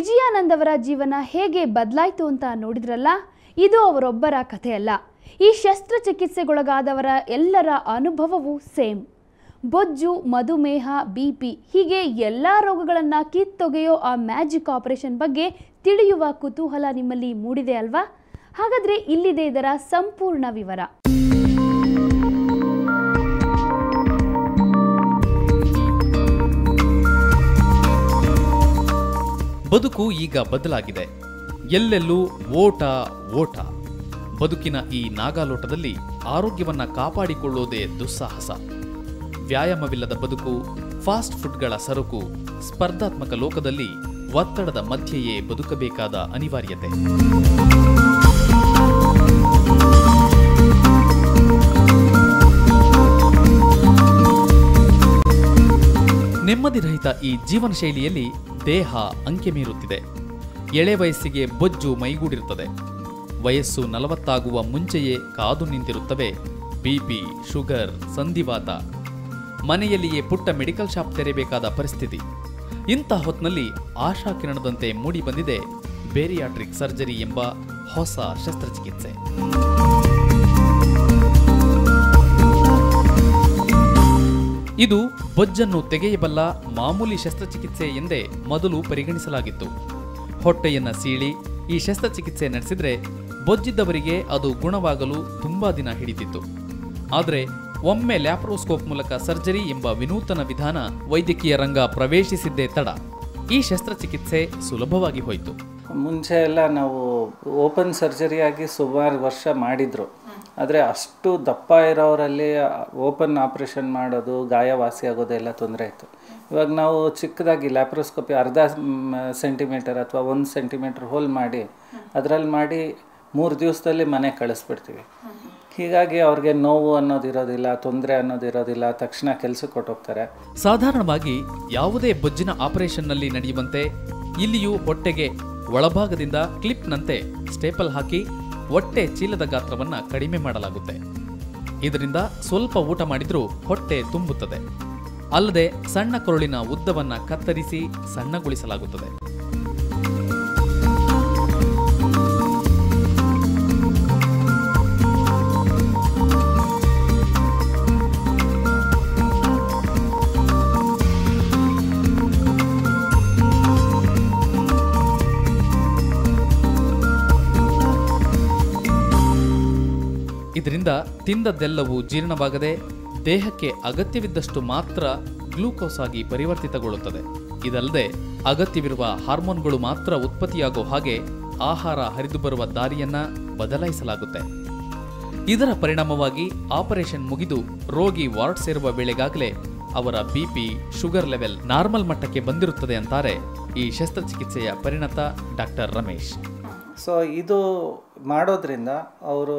ವಿಜಯಾನಂದ್ ಅವರ ಜೀವನ ಹೇಗೆ ಬದಲಾಯಿತು ಅಂತ ನೋಡಿದ್ರಲ್ಲ, ಇದು ಅವರೊಬ್ಬರ ಕಥೆಯಲ್ಲ. ಈ ಶಸ್ತ್ರಚಿಕಿತ್ಸೆಗೊಳಗಾದವರ ಎಲ್ಲರ ಅನುಭವವೂ ಸೇಮ್. ಬೊಜ್ಜು, ಮಧುಮೇಹ, BP ಹೀಗೆ ಎಲ್ಲ ರೋಗಗಳನ್ನು ಕಿತ್ತೊಗೆಯೋ ಆ ಮ್ಯಾಜಿಕ್ ಆಪರೇಷನ್ ಬಗ್ಗೆ ತಿಳಿಯುವ ಕುತೂಹಲ ನಿಮ್ಮಲ್ಲಿ ಮೂಡಿದೆ ಅಲ್ವಾ? ಹಾಗಾದರೆ ಇಲ್ಲಿದೆ ಇದರ ಸಂಪೂರ್ಣ ವಿವರ. ಬದುಕು ಈಗ ಬದಲಾಗಿದೆ. ಎಲ್ಲೆಲ್ಲೂ ಓಟ ಓಟ. ಬದುಕಿನ ಈ ನಾಗಾಲೋಟದಲ್ಲಿ ಆರೋಗ್ಯವನ್ನ ಕಾಪಾಡಿಕೊಳ್ಳೋದೇ ದುಸ್ಸಾಹಸ. ವ್ಯಾಯಾಮವಿಲ್ಲದ ಬದುಕು, ಫಾಸ್ಟ್ ಫುಡ್ಗಳ ಸರಕು, ಸ್ಪರ್ಧಾತ್ಮಕ ಲೋಕದಲ್ಲಿ ಒತ್ತಡದ ಮಧ್ಯೆಯೇ ಬದುಕಬೇಕಾದ ಅನಿವಾರ್ಯತೆ. ನೆಮ್ಮದಿರಹಿತ ಈ ಜೀವನ ಶೈಲಿಯಲ್ಲಿ ದೇಹ ಅಂಕೆ ಮೀರುತ್ತಿದೆ. ಎಳೆ ವಯಸ್ಸಿಗೆ ಬೊಜ್ಜು ಮೈಗೂಡಿರುತ್ತದೆ. ವಯಸ್ಸು 40 ಆಗುವ ಮುಂಚೆಯೇ ಕಾದು ನಿಂತಿರುತ್ತವೆ BP, ಶುಗರ್, ಸಂಧಿವಾತ. ಮನೆಯಲ್ಲಿಯೇ ಪುಟ್ಟ ಮೆಡಿಕಲ್ ಶಾಪ್ ತೆರೆಯಬೇಕಾದ ಪರಿಸ್ಥಿತಿ. ಇಂಥ ಹೊತ್ತಿನಲ್ಲಿ ಆಶಾಕಿರಣದಂತೆ ಮೂಡಿ ಬಂದಿದೆ ಬೇರಿಯಾಟ್ರಿಕ್ ಸರ್ಜರಿ ಎಂಬ ಹೊಸ ಶಸ್ತ್ರಚಿಕಿತ್ಸೆ. ಇದು ಬೊಜ್ಜನ್ನು ತೆಗೆಯಬಲ್ಲ ಮಾಮೂಲಿ ಶಸ್ತ್ರಚಿಕಿತ್ಸೆ ಎಂದೇ ಮೊದಲು ಪರಿಗಣಿಸಲಾಗಿತ್ತು. ಹೊಟ್ಟೆಯನ್ನ ಸೀಳಿ ಈ ಶಸ್ತ್ರಚಿಕಿತ್ಸೆ ನಡೆಸಿದ್ರೆ ಬೊಜ್ಜಿದ್ದವರಿಗೆ ಅದು ಗುಣವಾಗಲು ತುಂಬಾ ದಿನ ಹಿಡಿತಿತ್ತು. ಆದರೆ ಒಮ್ಮೆ ಲ್ಯಾಪ್ರೋಸ್ಕೋಪ್ ಮೂಲಕ ಸರ್ಜರಿ ಎಂಬ ವಿನೂತನ ವಿಧಾನ ವೈದ್ಯಕೀಯ ರಂಗ ಪ್ರವೇಶಿಸಿದ್ದೇ ತಡ ಈ ಶಸ್ತ್ರಚಿಕಿತ್ಸೆ ಸುಲಭವಾಗಿ ಹೋಯಿತು. ಮುಂಚೆ ಎಲ್ಲ ನಾವು ಓಪನ್ ಸರ್ಜರಿಯಾಗಿ ಸುಮಾರು ವರ್ಷ ಮಾಡಿದ್ರು. ಆದರೆ ಅಷ್ಟು ದಪ್ಪ ಇರೋರಲ್ಲಿ ಓಪನ್ ಆಪ್ರೇಷನ್ ಮಾಡೋದು, ಗಾಯವಾಸಿ ಆಗೋದು ಎಲ್ಲ ತೊಂದರೆ ಇತ್ತು. ಇವಾಗ ನಾವು ಚಿಕ್ಕದಾಗಿ ಲ್ಯಾಪ್ರೋಸ್ಕೋಪಿ ಅರ್ಧ ಸೆಂಟಿಮೀಟರ್ ಅಥವಾ 1 ಸೆಂಟಿಮೀಟರ್ ಹೋಲ್ ಮಾಡಿ ಅದರಲ್ಲಿ ಮಾಡಿ 3 ದಿವಸದಲ್ಲಿ ಮನೆಗೆ ಕಳಿಸ್ಬಿಡ್ತೀವಿ. ಹೀಗಾಗಿ ಅವ್ರಿಗೆ ನೋವು ಅನ್ನೋದಿರೋದಿಲ್ಲ, ತೊಂದರೆ ಅನ್ನೋದಿರೋದಿಲ್ಲ, ತಕ್ಷಣ ಕೆಲಸಕ್ಕೆ ಕೊಟ್ಟೋಗ್ತಾರೆ. ಸಾಧಾರಣವಾಗಿ ಯಾವುದೇ ಬೊಜ್ಜಿನ ಆಪರೇಷನ್ನಲ್ಲಿ ನಡೆಯುವಂತೆ ಇಲ್ಲಿಯೂ ಹೊಟ್ಟೆಗೆ ಒಳಭಾಗದಿಂದ ಕ್ಲಿಪ್ನಂತೆ ಸ್ಟೇಪಲ್ ಹಾಕಿ ಹೊಟ್ಟೆ ಚೀಲದ ಗಾತ್ರವನ್ನು ಕಡಿಮೆ ಮಾಡಲಾಗುತ್ತೆ. ಇದರಿಂದ ಸ್ವಲ್ಪ ಊಟ ಮಾಡಿದ್ರೂ ಹೊಟ್ಟೆ ತುಂಬುತ್ತದೆ. ಅಲ್ಲದೆ ಸಣ್ಣ ಕರುಳಿನ ಉದ್ದವನ್ನು ಕತ್ತರಿಸಿ ಸಣ್ಣಗೊಳಿಸಲಾಗುತ್ತದೆ. ಇದರಿಂದ ತಿಂದದ್ದೆಲ್ಲವೂ ಜೀರ್ಣವಾಗದೆ ದೇಹಕ್ಕೆ ಅಗತ್ಯವಿದ್ದಷ್ಟು ಮಾತ್ರ ಗ್ಲೂಕೋಸ್ ಆಗಿ ಪರಿವರ್ತಿತಗೊಳ್ಳುತ್ತದೆ. ಇದಲ್ಲದೆ ಅಗತ್ಯವಿರುವ ಹಾರ್ಮೋನ್ಗಳು ಮಾತ್ರ ಉತ್ಪತ್ತಿಯಾಗೋ ಹಾಗೆ ಆಹಾರ ಹರಿದು ಬರುವ ದಾರಿಯನ್ನ ಬದಲಾಯಿಸಲಾಗುತ್ತೆ. ಇದರ ಪರಿಣಾಮವಾಗಿ ಆಪರೇಷನ್ ಮುಗಿದು ರೋಗಿ ವಾರ್ಡ್ ಸೇರುವ ವೇಳೆಗಾಗಲೇ ಅವರ BP, ಶುಗರ್ ಲೆವೆಲ್ ನಾರ್ಮಲ್ ಮಟ್ಟಕ್ಕೆ ಬಂದಿರುತ್ತದೆ ಅಂತಾರೆ ಈ ಶಸ್ತ್ರಚಿಕಿತ್ಸೆಯ ಪರಿಣತ ಡಾಕ್ಟರ್ ರಮೇಶ್. ಸೊ ಇದು ಮಾಡೋದ್ರಿಂದ ಅವರು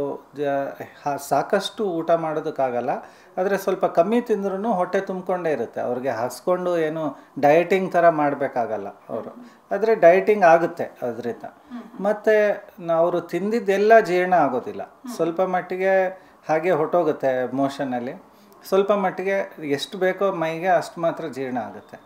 ಸಾಕಷ್ಟು ಊಟ ಮಾಡೋದಕ್ಕಾಗಲ್ಲ. ಆದರೆ ಸ್ವಲ್ಪ ಕಮ್ಮಿ ತಿಂದ್ರೂ ಹೊಟ್ಟೆ ತುಂಬಿಕೊಂಡೇ ಇರುತ್ತೆ. ಅವ್ರಿಗೆ ಹಸ್ಕೊಂಡು ಏನು ಡಯಟಿಂಗ್ ಥರ ಮಾಡಬೇಕಾಗಲ್ಲ ಅವರು. ಆದರೆ ಡಯಟಿಂಗ್ ಆಗುತ್ತೆ ಅದರಿಂದ. ಮತ್ತು ಅವರು ತಿಂದಿದ್ದೆಲ್ಲ ಜೀರ್ಣ ಆಗೋದಿಲ್ಲ. ಸ್ವಲ್ಪ ಮಟ್ಟಿಗೆ ಹಾಗೆ ಹೊಟ್ಟೋಗುತ್ತೆ ಮೋಷನಲ್ಲಿ. ಸ್ವಲ್ಪ ಮಟ್ಟಿಗೆ ಎಷ್ಟು ಬೇಕೋ ಮೈಗೆ ಅಷ್ಟು ಮಾತ್ರ ಜೀರ್ಣ ಆಗುತ್ತೆ.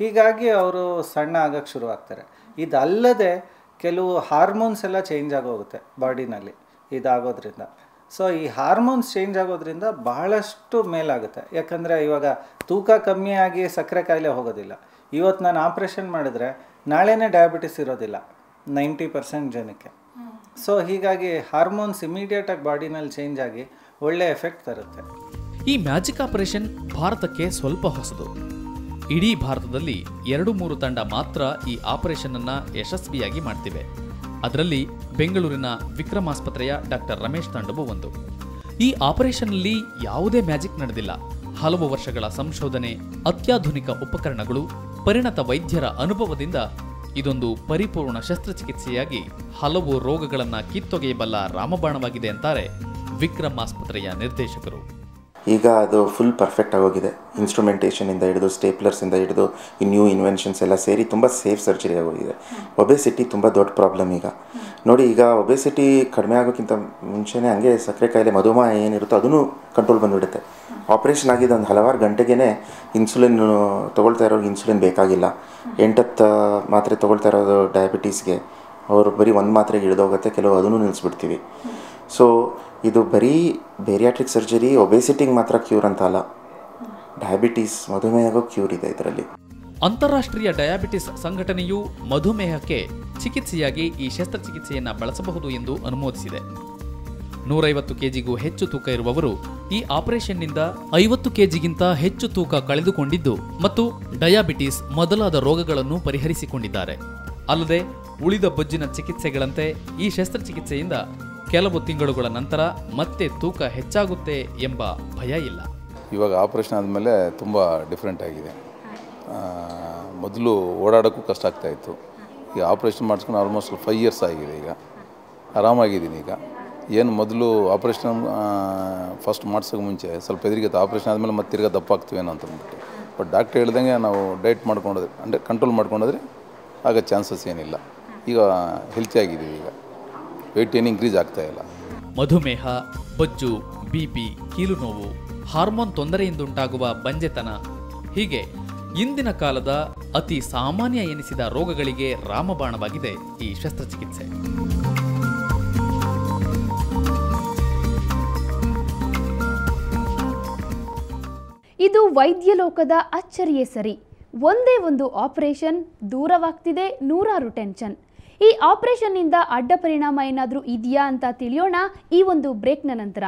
ಹೀಗಾಗಿ ಅವರು ಸಣ್ಣ ಆಗೋಕ್ಕೆ ಶುರು ಆಗ್ತಾರೆ. ಇದಲ್ಲದೆ ಕೆಲವು ಹಾರ್ಮೋನ್ಸ್ ಎಲ್ಲ ಚೇಂಜ್ ಆಗೋಗುತ್ತೆ ಬಾಡಿನಲ್ಲಿ ಇದಾಗೋದ್ರಿಂದ. ಸೊ ಈ ಹಾರ್ಮೋನ್ಸ್ ಚೇಂಜ್ ಆಗೋದ್ರಿಂದ ಬಹಳಷ್ಟು ಮೇಲಾಗುತ್ತೆ. ಯಾಕಂದರೆ ಇವಾಗ ತೂಕ ಕಮ್ಮಿಯಾಗಿ ಸಕ್ಕರೆ ಕಾಯಿಲೆ ಹೋಗೋದಿಲ್ಲ. ಇವತ್ತು ನಾನು ಆಪ್ರೇಷನ್ ಮಾಡಿದ್ರೆ ನಾಳೆನೇ ಡಯಾಬಿಟಿಸ್ ಇರೋದಿಲ್ಲ 90% ಜನಕ್ಕೆ. ಸೊ ಹೀಗಾಗಿ ಹಾರ್ಮೋನ್ಸ್ ಇಮಿಡಿಯೇಟಾಗಿ ಬಾಡಿನಲ್ಲಿ ಚೇಂಜ್ ಆಗಿ ಒಳ್ಳೆ ಎಫೆಕ್ಟ್ ತರುತ್ತೆ. ಈ ಮ್ಯಾಜಿಕ್ ಆಪರೇಷನ್ ಭಾರತಕ್ಕೆ ಸ್ವಲ್ಪ ಹೊಸದು. ಇಡೀ ಭಾರತದಲ್ಲಿ 2-3 ತಂಡ ಮಾತ್ರ ಈ ಆಪರೇಷನ್ ಅನ್ನ ಯಶಸ್ವಿಯಾಗಿ ಮಾಡ್ತಿವೆ. ಅದರಲ್ಲಿ ಬೆಂಗಳೂರಿನ ವಿಕ್ರಮ್ ಆಸ್ಪತ್ರೆಯ ಡಾಕ್ಟರ್ ರಮೇಶ್ ತಂಡವು ಒಂದು. ಈ ಆಪರೇಷನ್ನಲ್ಲಿ ಯಾವುದೇ ಮ್ಯಾಜಿಕ್ ನಡೆದಿಲ್ಲ. ಹಲವು ವರ್ಷಗಳ ಸಂಶೋಧನೆ, ಅತ್ಯಾಧುನಿಕ ಉಪಕರಣಗಳು, ಪರಿಣತ ವೈದ್ಯರ ಅನುಭವದಿಂದ ಇದೊಂದು ಪರಿಪೂರ್ಣ ಶಸ್ತ್ರಚಿಕಿತ್ಸೆಯಾಗಿ ಹಲವು ರೋಗಗಳನ್ನು ಕಿತ್ತೊಗೆಯಬಲ್ಲ ರಾಮಬಾಣವಾಗಿದೆ ಅಂತಾರೆ ವಿಕ್ರಮ್ ಆಸ್ಪತ್ರೆಯ ನಿರ್ದೇಶಕರು. ಈಗ ಅದು ಫುಲ್ ಪರ್ಫೆಕ್ಟ್ ಆಗೋಗಿದೆ. ಇನ್ಸ್ಟ್ರುಮೆಂಟೇಷನಿಂದ ಹಿಡಿದು ಸ್ಟೇಪ್ಲರ್ಸಿಂದ ಹಿಡಿದು ಈ ನ್ಯೂ ಇನ್ವೆನ್ಷನ್ಸ್ ಎಲ್ಲ ಸೇರಿ ತುಂಬ ಸೇಫ್ ಸರ್ಜರಿ ಆಗೋಗಿದೆ. ಒಬೆಸಿಟಿ ತುಂಬ ದೊಡ್ಡ ಪ್ರಾಬ್ಲಮ್ ಈಗ ನೋಡಿ. ಈಗ ಒಬೆಸಿಟಿ ಕಡಿಮೆ ಆಗೋಕ್ಕಿಂತ ಮುಂಚೆನೇ ಹಂಗೆ ಸಕ್ಕರೆ ಕಾಯಿಲೆ, ಮಧುಮೇಹ ಏನಿರುತ್ತೋ ಅದನ್ನು ಕಂಟ್ರೋಲ್ ಬಂದುಬಿಡುತ್ತೆ. ಆಪ್ರೇಷನ್ ಆಗಿದ್ದು ಒಂದು ಹಲವಾರು ಗಂಟೆಗೇ ಇನ್ಸುಲಿನ್ ತೊಗೊಳ್ತಾ ಇರೋರಿಗೆ ಇನ್ಸುಲಿನ್ ಬೇಕಾಗಿಲ್ಲ. 8-10 ಮಾತ್ರೆ ತೊಗೊಳ್ತಾ ಇರೋದು ಡಯಾಬಿಟೀಸ್ಗೆ ಅವರು ಬರೀ ಒಂದು ಮಾತ್ರೆಗೆ ಇಳಿದೋಗುತ್ತೆ, ಕೆಲವು ಅದನ್ನು ನಿಲ್ಲಿಸ್ಬಿಡ್ತೀವಿ. ಸೊ ಇದು ಬರೀ ಬೇರಿಯಾಟ್ರಿಕ್ ಸರ್ಜರಿ ಒಬೆಸಿಟಿಗೆ ಮಾತ್ರ ಕ್ಯೂರ್ ಅಂತ ಅಲ್ಲ, ಡಯಾಬಿಟೀಸ್ ಮಧುಮೇಹಕ್ಕೂ ಕ್ಯೂರ್ ಇದೆ ಇದರಲ್ಲಿ. ಅಂತಾರಾಷ್ಟ್ರೀಯ ಡಯಾಬಿಟಿಸ್ ಸಂಘಟನೆಯು ಮಧುಮೇಹಕ್ಕೆ ಚಿಕಿತ್ಸೆಯಾಗಿ ಈ ಶಸ್ತ್ರಚಿಕಿತ್ಸೆಯನ್ನು ಬಳಸಬಹುದು ಎಂದು ಅನುಮೋದಿಸಿದೆ. 150 ಕೆಜಿಗೂ ಹೆಚ್ಚು ತೂಕ ಇರುವವರು ಈ ಆಪರೇಷನ್ನಿಂದ 50 ಕೆಜಿಗಿಂತ ಹೆಚ್ಚು ತೂಕ ಕಳೆದುಕೊಂಡಿದ್ದು ಮತ್ತು ಡಯಾಬಿಟಿಸ್ ಮೊದಲಾದ ರೋಗಗಳನ್ನು ಪರಿಹರಿಸಿಕೊಂಡಿದ್ದಾರೆ. ಅಲ್ಲದೆ ಉಳಿದ ಬೊಜ್ಜಿನ ಚಿಕಿತ್ಸೆಗಳಂತೆ ಈ ಶಸ್ತ್ರಚಿಕಿತ್ಸೆಯಿಂದ ಕೆಲವು ತಿಂಗಳುಗಳ ನಂತರ ಮತ್ತೆ ತೂಕ ಹೆಚ್ಚಾಗುತ್ತೆ ಎಂಬ ಭಯ ಇಲ್ಲ. ಇವಾಗ ಆಪರೇಷನ್ ಆದಮೇಲೆ ತುಂಬ ಡಿಫ್ರೆಂಟ್ ಆಗಿದೆ. ಮೊದಲು ಓಡಾಡೋಕ್ಕೂ ಕಷ್ಟ ಆಗ್ತಾಯಿತ್ತು. ಈಗ ಆಪ್ರೇಷನ್ ಮಾಡಿಸ್ಕೊಂಡು ಆಲ್ಮೋಸ್ಟ್ 5 ಇಯರ್ಸ್ ಆಗಿದೆ. ಈಗ ಆರಾಮಾಗಿದ್ದೀನಿ. ಈಗ ಏನು ಮೊದಲು ಆಪ್ರೇಷನ್ ಫಸ್ಟ್ ಮಾಡ್ಸೋಕೆ ಮುಂಚೆ ಸ್ವಲ್ಪ ಹೆದರಿಕೆ, ಆಪ್ರೇಷನ್ ಆದಮೇಲೆ ಮತ್ತೆ ತಿರ್ಗಾ ದಪ್ಪ ಆಗ್ತೀವೇನೋ ಅಂತ ಅಂದ್ಬಿಟ್ಟು. ಬಟ್ ಡಾಕ್ಟ್ರ್ ಹೇಳ್ದಂಗೆ ನಾವು ಡಯಟ್ ಮಾಡ್ಕೊಂಡ್ರೆ ಅಂದರೆ ಕಂಟ್ರೋಲ್ ಮಾಡ್ಕೊಂಡ್ರೆ ಆಗ ಚಾನ್ಸಸ್ ಏನಿಲ್ಲ. ಈಗ ಹೆಲ್ತಿ ಆಗಿದ್ದೀವಿ. ಈಗ ವೆಯ್ಟ್ ಏನು ಇನ್ಕ್ರೀಸ್ ಆಗ್ತಾಯಿಲ್ಲ. ಮಧುಮೇಹ, ಬೊಜ್ಜು, BP, ಕೀಲು ನೋವು, ಹಾರ್ಮೋನ್ ತೊಂದರೆಯಿಂದುಂಟಾಗುವ ಬಂಜೆತನ ಹೀಗೆ ಇಂದಿನ ಕಾಲದ ಅತಿ ಸಾಮಾನ್ಯ ಎನಿಸಿದ ರೋಗಗಳಿಗೆ ರಾಮಬಾಣವಾಗಿದೆ ಈ ಶಸ್ತ್ರಚಿಕಿತ್ಸೆ. ಇದು ವೈದ್ಯ ಲೋಕದ ಅಚ್ಚರಿಯೇ ಸರಿ. ಒಂದೇ ಒಂದು ಆಪರೇಷನ್, ದೂರವಾಗ್ತಿದೆ ನೂರಾರು ಟೆನ್ಷನ್. ಈ ಆಪರೇಷನ್ನಿಂದ ಅಡ್ಡ ಪರಿಣಾಮ ಏನಾದರೂ ಇದೆಯಾ ಅಂತ ತಿಳಿಯೋಣ ಈ ಒಂದು ಬ್ರೇಕ್ನ ನಂತರ.